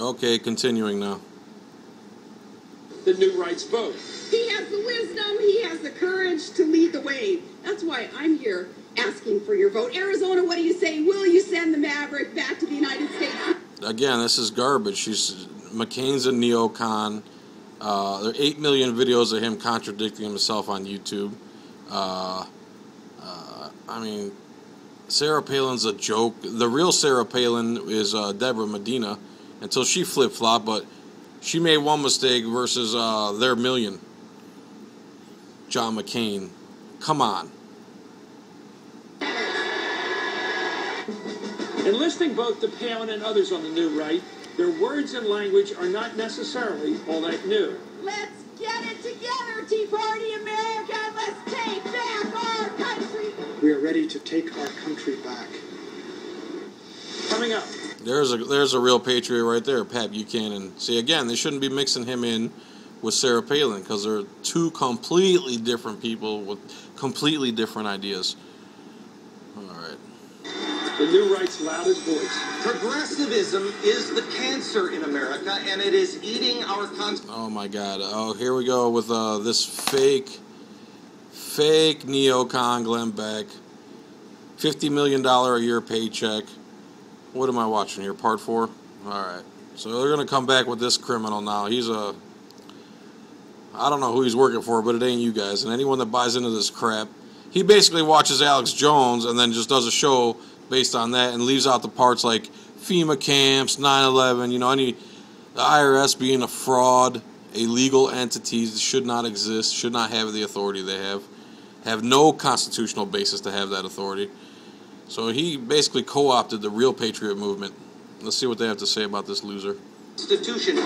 Okay, continuing now. The new rights vote. He has the wisdom, he has the courage to lead the way. That's why I'm here asking for your vote. Arizona, what do you say? Will you send the Maverick back to the United States? Again, this is garbage. McCain's a neocon. There are 8 million videos of him contradicting himself on YouTube. I mean, Sarah Palin's a joke. The real Sarah Palin is Deborah Medina, until she flip-flopped, but she made one mistake versus their million. John McCain. Come on. Enlisting both the Palin and others on the new right, their words and language are not necessarily all that new. Let's get it together, Tea Party America. Let's take back our country. We are ready to take our country back. Coming up. There's a real patriot right there, Pat Buchanan. See, again, they shouldn't be mixing him in with Sarah Palin because they're two completely different people with completely different ideas. All right. The new right's loudest voice. Progressivism is the cancer in America, and it is eating our Oh my God! Oh, here we go with this fake neocon Glenn Beck, $50 million a year paycheck. What am I watching here? Part 4? Alright. So they're going to come back with this criminal now. He's I don't know who he's working for, but it ain't you guys. And anyone that buys into this crap, he basically watches Alex Jones and then just does a show based on that and leaves out the parts like FEMA camps, 9/11, the IRS being a fraud, a legal entity that should not exist, should not have the authority they have no constitutional basis to have that authority. So he basically co-opted the real patriot movement. Let's see what they have to say about this loser. Institution.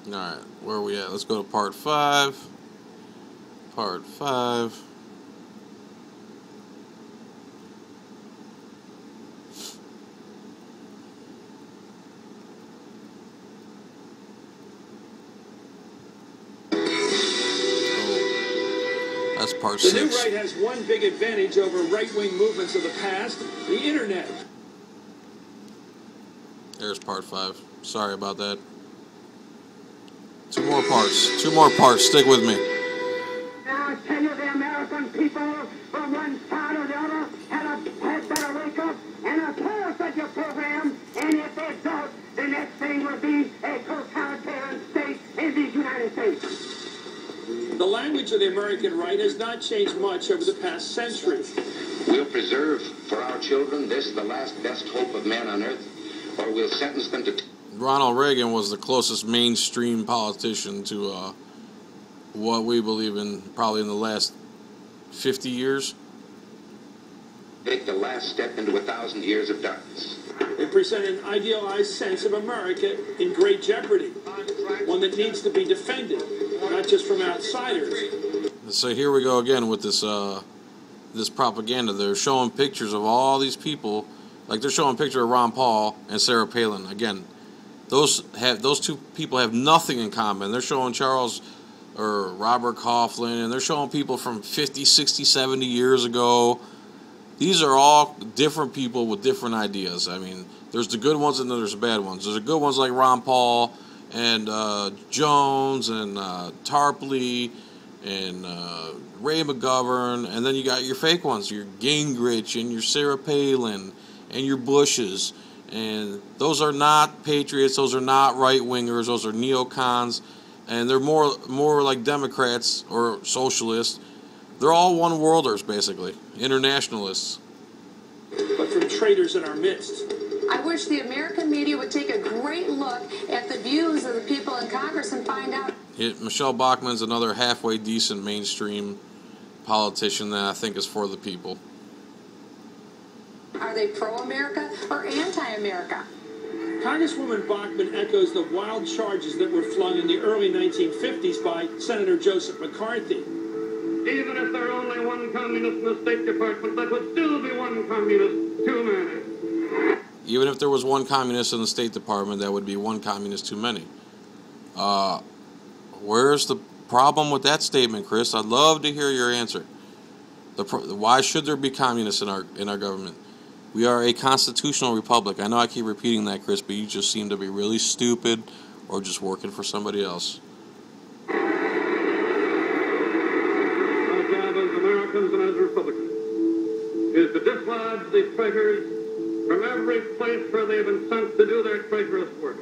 Alright, where are we at? Let's go to part 5. Part 5. That's part 6. The new right has one big advantage over right-wing movements of the past, the internet. There's part 5. Sorry about that. 2 more parts. Stick with me. Now I tell you, the American people, from one side or the other, had better wake up and oppose such a program. And if they don't, the next thing will be a totalitarian state in these United States. The language of the American right has not changed much over the past century. We'll preserve for our children this, the last best hope of man on earth, or we'll sentence them to... Ronald Reagan was the closest mainstream politician to what we believe in probably in the last 50 years. Take the last step into 1,000 years of darkness. They present an idealized sense of America in great jeopardy, one that needs to be defended, not just from outsiders. So here we go again with this this propaganda. They're showing pictures of all these people, like they're showing a picture of Ron Paul and Sarah Palin. Again, those two people have nothing in common. They're showing Charles or Robert Coughlin, and they're showing people from 50, 60, 70 years ago. These are all different people with different ideas. I mean, there's the good ones and then there's the bad ones. There's the good ones like Ron Paul and Jones and Tarpley and Ray McGovern, and then you got your fake ones, your Gingrich and your Sarah Palin and your Bushes, and those are not patriots, those are not right-wingers, those are neocons, and they're more like Democrats or socialists. They're all one-worlders, basically, internationalists. But from traitors in our midst. I wish the American media would take a great look at the views of the people in Congress and find out. Michelle Bachmann's another halfway decent mainstream politician that I think is for the people. Are they pro-America or anti-America? Congresswoman Bachmann echoes the wild charges that were flung in the early 1950s by Senator Joseph McCarthy. Even if there are only one communist in the State Department, that would still be one communist too many. Even if there was one communist in the State Department, that would be one communist too many. Where's the problem with that statement, Chris? I'd love to hear your answer. Why should there be communists in our government? We are a constitutional republic. I know I keep repeating that, Chris, but you just seem to be really stupid or just working for somebody else. Our job as Americans and as Republicans is to dislodge the traitors from every place where they have been sent to do their traitorous work.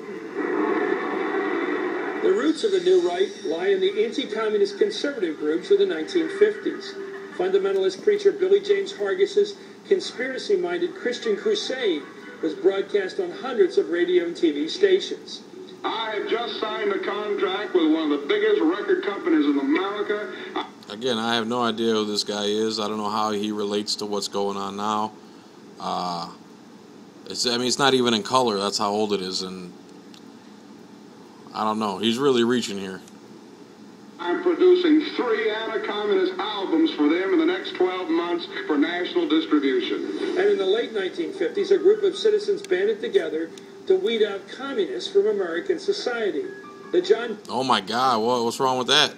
The roots of the New Right lie in the anti-communist conservative groups of the 1950s. Fundamentalist preacher Billy James Hargis's conspiracy-minded Christian crusade was broadcast on hundreds of radio and TV stations. I have just signed a contract with one of the biggest record companies in America. Again, I have no idea who this guy is. I don't know how he relates to what's going on now. It's not even in color. That's how old it is, and I don't know. He's really reaching here. I'm producing 3 anti-communist albums for them in the next 12 months for national distribution. And in the late 1950s, a group of citizens banded together to weed out communists from American society. The John... Oh my God, what's wrong with that?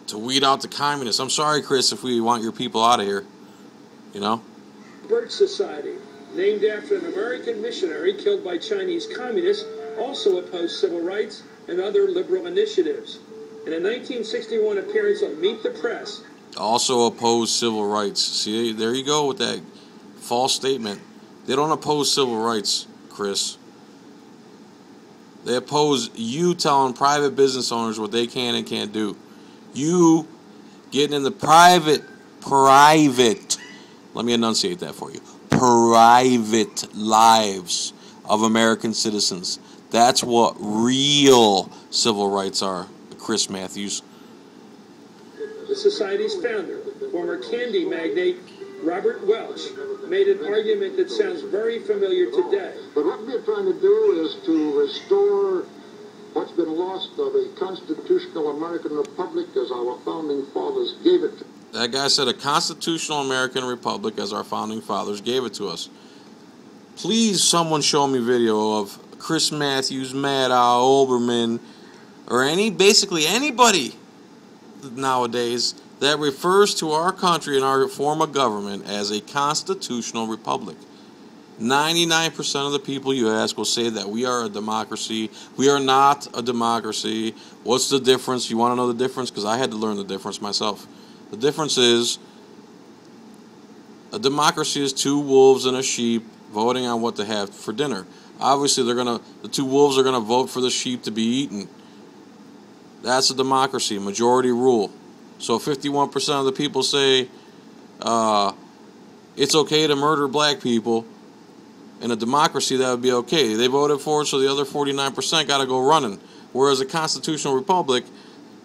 To weed out the communists. I'm sorry, Chris, if we want your people out of here. You know? Birch Society, named after an American missionary killed by Chinese communists, also opposed civil rights and other liberal initiatives. In a 1961 appearance on Meet the Press, also oppose civil rights. See, there you go with that false statement. They don't oppose civil rights, Chris. They oppose you telling private business owners what they can and can't do. You getting in the private, let me enunciate that for you, private lives of American citizens. That's what real civil rights are, Chris Matthews. The Society's founder, former candy magnate Robert Welch, made an argument that sounds very familiar today. But what we're trying to do is to restore what's been lost of a constitutional American republic as our founding fathers gave it to us. That guy said a constitutional American republic as our founding fathers gave it to us. Please, someone show me video of Chris Matthews, Maddow, Olbermann, or basically anybody nowadays that refers to our country and our form of government as a constitutional republic. 99% of the people you ask will say that we are a democracy. We are not a democracy. What's the difference? You want to know the difference? Because I had to learn the difference myself. The difference is a democracy is 2 wolves and a sheep voting on what to have for dinner. Obviously, the 2 wolves are gonna vote for the sheep to be eaten. That's a democracy, majority rule. So 51% of the people say it's okay to murder black people. In a democracy, that would be okay. They voted for it, so the other 49% got to go running. Whereas a constitutional republic,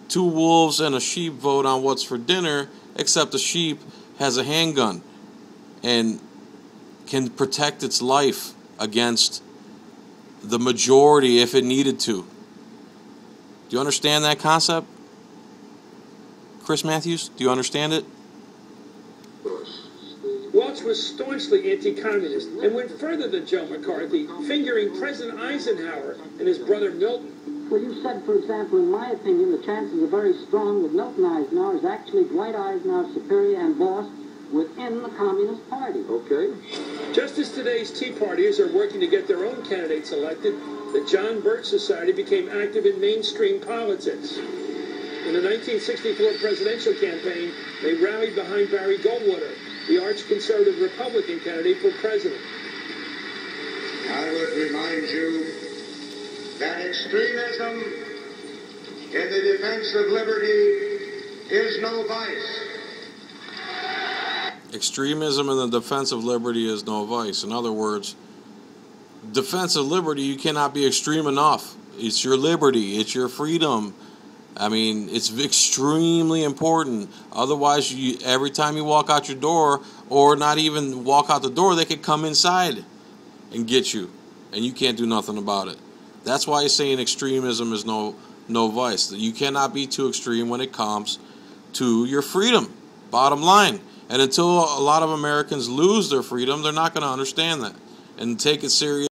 2 wolves and a sheep vote on what's for dinner, except the sheep has a handgun and can protect its life against the majority if it needed to. Do you understand that concept? Chris Matthews, do you understand it? Welch was staunchly anti-communist and went further than Joe McCarthy, fingering President Eisenhower and his brother Milton. Well, you said, for example, in my opinion, the chances are very strong that Milton Eisenhower is actually Dwight Eisenhower's superior and boss within the Communist Party. Okay. Just as today's Tea Partiers are working to get their own candidates elected, the John Birch Society became active in mainstream politics. In the 1964 presidential campaign, they rallied behind Barry Goldwater, the arch-conservative Republican candidate for president. I would remind you that extremism in the defense of liberty is no vice. Extremism in the defense of liberty is no vice. In other words, defense of liberty, you cannot be extreme enough. It's your liberty. It's your freedom. I mean, it's extremely important. Otherwise, every time you walk out your door, or not even walk out the door, they could come inside and get you, and you can't do nothing about it. That's why he's saying extremism is no vice. You cannot be too extreme when it comes to your freedom, bottom line. And until a lot of Americans lose their freedom, they're not going to understand that and take it serious.